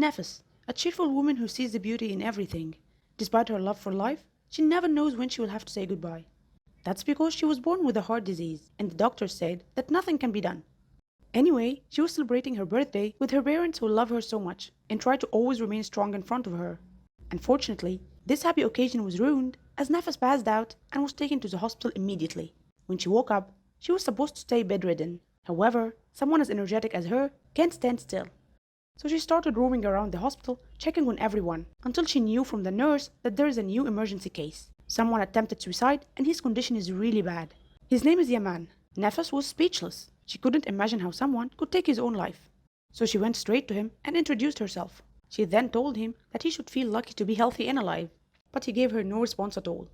Nefes, a cheerful woman who sees the beauty in everything. Despite her love for life, she never knows when she will have to say goodbye. That's because she was born with a heart disease, and the doctors said that nothing can be done. Anyway, she was celebrating her birthday with her parents who love her so much and try to always remain strong in front of her. Unfortunately, this happy occasion was ruined as Nefes passed out and was taken to the hospital immediately. When she woke up, she was supposed to stay bedridden. However, someone as energetic as her can't stand still. So she started roaming around the hospital, checking on everyone, until she knew from the nurse that there is a new emergency case. Someone attempted suicide and his condition is really bad. His name is Yaman. Nefes was speechless. She couldn't imagine how someone could take his own life. So she went straight to him and introduced herself. She then told him that he should feel lucky to be healthy and alive, but he gave her no response at all.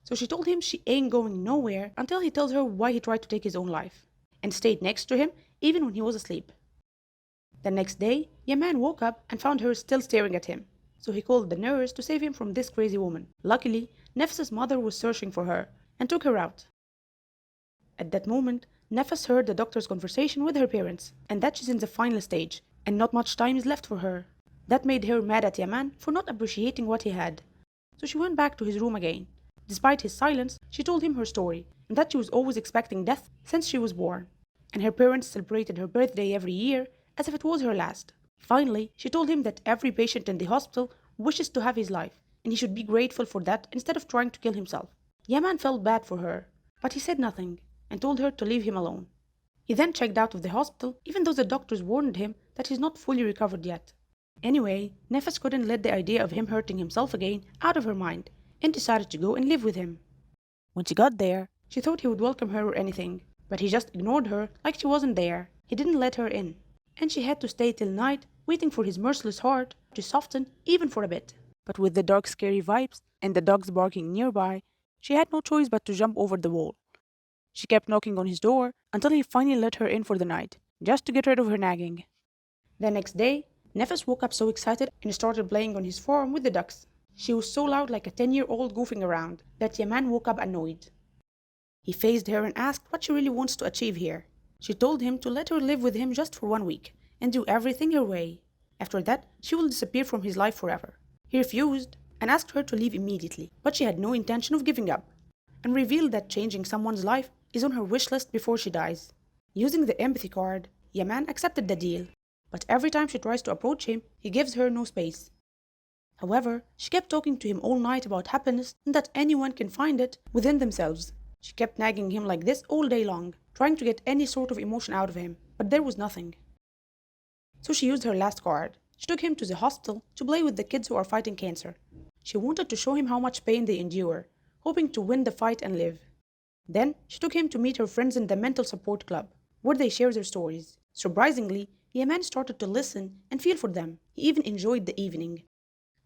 So she told him she ain't going nowhere until he tells her why he tried to take his own life, and stayed next to him even when he was asleep. The next day, Yaman woke up and found her still staring at him, so he called the nurse to save him from this crazy woman. Luckily, Nefes's mother was searching for her and took her out. At that moment, Nefes heard the doctor's conversation with her parents, and that she's in the final stage, and not much time is left for her. That made her mad at Yaman for not appreciating what he had. So she went back to his room again. Despite his silence, she told him her story, and that she was always expecting death since she was born, and her parents celebrated her birthday every year as if it was her last. Finally, she told him that every patient in the hospital wishes to have his life, and he should be grateful for that instead of trying to kill himself. Yaman felt bad for her, but he said nothing, and told her to leave him alone. He then checked out of the hospital, even though the doctors warned him that he's not fully recovered yet. Anyway, Nefes couldn't let the idea of him hurting himself again out of her mind, and decided to go and live with him. When she got there, she thought he would welcome her or anything, but he just ignored her like she wasn't there. He didn't let her in, and she had to stay till night, waiting for his merciless heart to soften even for a bit. But with the dark scary vibes and the dogs barking nearby, she had no choice but to jump over the wall. She kept knocking on his door until he finally let her in for the night, just to get rid of her nagging. The next day, Nefes woke up so excited and started playing on his farm with the ducks. She was so loud like a 10-year-old goofing around that Yaman woke up annoyed. He faced her and asked what she really wants to achieve here. She told him to let her live with him just for 1 week and do everything her way. After that, she will disappear from his life forever. He refused and asked her to leave immediately, but she had no intention of giving up, and revealed that changing someone's life is on her wish list before she dies. Using the empathy card, Yaman accepted the deal, but every time she tries to approach him, he gives her no space. However, she kept talking to him all night about happiness and that anyone can find it within themselves. She kept nagging him like this all day long, trying to get any sort of emotion out of him, but there was nothing. So she used her last card. She took him to the hospital to play with the kids who are fighting cancer. She wanted to show him how much pain they endure, hoping to win the fight and live. Then she took him to meet her friends in the mental support club, where they share their stories. Surprisingly, Yaman started to listen and feel for them. He even enjoyed the evening.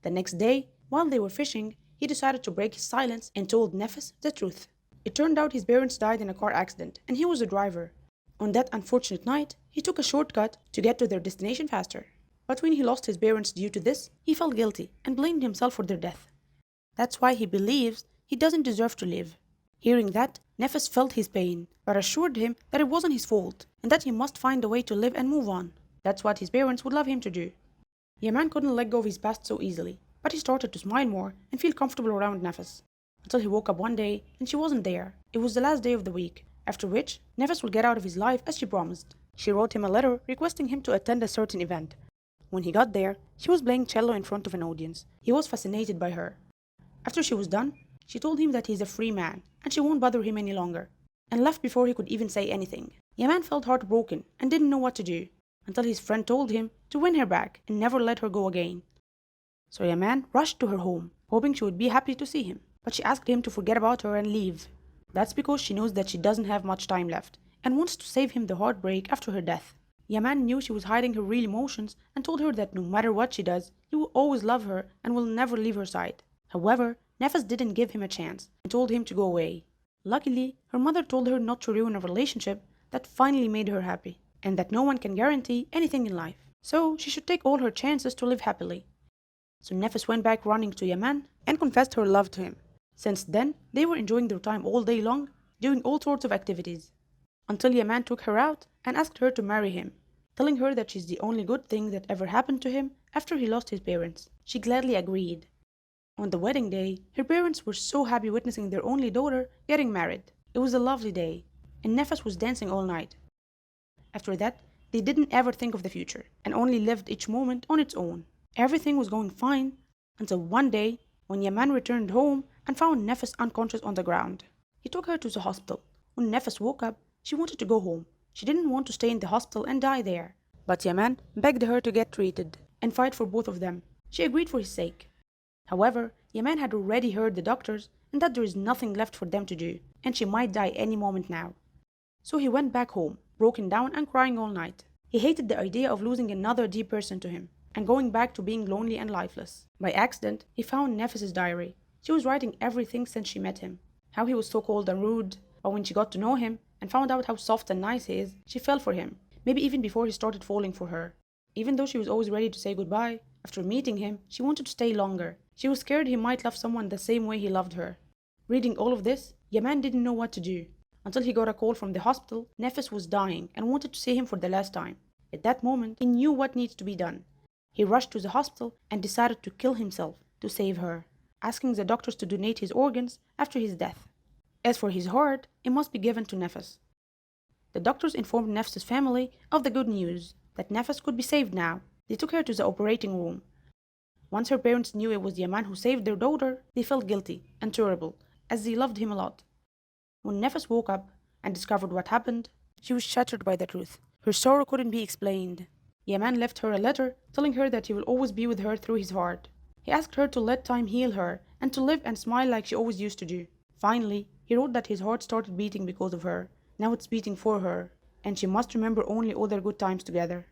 The next day, while they were fishing, he decided to break his silence and told Nefes the truth. It turned out his parents died in a car accident, and he was a driver. On that unfortunate night, he took a shortcut to get to their destination faster. But when he lost his parents due to this, he felt guilty and blamed himself for their death. That's why he believes he doesn't deserve to live. Hearing that, Nefes felt his pain, but assured him that it wasn't his fault and that he must find a way to live and move on. That's what his parents would love him to do. Yaman couldn't let go of his past so easily, but he started to smile more and feel comfortable around Nefes. Until he woke up one day and she wasn't there. It was the last day of the week, after which Nefes would get out of his life as she promised. She wrote him a letter requesting him to attend a certain event. When he got there, she was playing cello in front of an audience. He was fascinated by her. After she was done, she told him that he's a free man and she won't bother him any longer, and left before he could even say anything. Yaman felt heartbroken and didn't know what to do, until his friend told him to win her back and never let her go again. So Yaman rushed to her home, hoping she would be happy to see him, but she asked him to forget about her and leave. That's because she knows that she doesn't have much time left and wants to save him the heartbreak after her death. Yaman knew she was hiding her real emotions and told her that no matter what she does, he will always love her and will never leave her side. However, Nefes didn't give him a chance and told him to go away. Luckily, her mother told her not to ruin a relationship that finally made her happy, and that no one can guarantee anything in life, so she should take all her chances to live happily. So Nefes went back running to Yaman and confessed her love to him. Since then, they were enjoying their time all day long, doing all sorts of activities, until Yaman took her out and asked her to marry him, telling her that she's the only good thing that ever happened to him after he lost his parents. She gladly agreed. On the wedding day, her parents were so happy witnessing their only daughter getting married. It was a lovely day, and Nefes was dancing all night. After that, they didn't ever think of the future, and only lived each moment on its own. Everything was going fine until one day when Yaman returned home and found Nefes unconscious on the ground. He took her to the hospital. When Nefes woke up, she wanted to go home. She didn't want to stay in the hospital and die there. But Yaman begged her to get treated and fight for both of them. She agreed for his sake. However, Yaman had already heard the doctors and that there is nothing left for them to do, and she might die any moment now. So he went back home, broken down and crying all night. He hated the idea of losing another dear person to him and going back to being lonely and lifeless. By accident, he found Nefes's diary. She was writing everything since she met him. How he was so cold and rude, but when she got to know him and found out how soft and nice he is, she fell for him, maybe even before he started falling for her. Even though she was always ready to say goodbye, after meeting him, she wanted to stay longer. She was scared he might love someone the same way he loved her. Reading all of this, Yaman didn't know what to do, until he got a call from the hospital. Nefes was dying and wanted to see him for the last time. At that moment, he knew what needs to be done. He rushed to the hospital and decided to kill himself to save her, asking the doctors to donate his organs after his death. As for his heart, it must be given to Nefes. The doctors informed Nefes's family of the good news, that Nefes could be saved now. They took her to the operating room. Once her parents knew it was Yaman who saved their daughter, they felt guilty and terrible, as they loved him a lot. When Nefes woke up and discovered what happened, she was shattered by the truth. Her sorrow couldn't be explained. Yaman left her a letter telling her that he will always be with her through his heart. He asked her to let time heal her and to live and smile like she always used to do. Finally, he wrote that his heart started beating because of her. Now it's beating for her, and she must remember only all their good times together.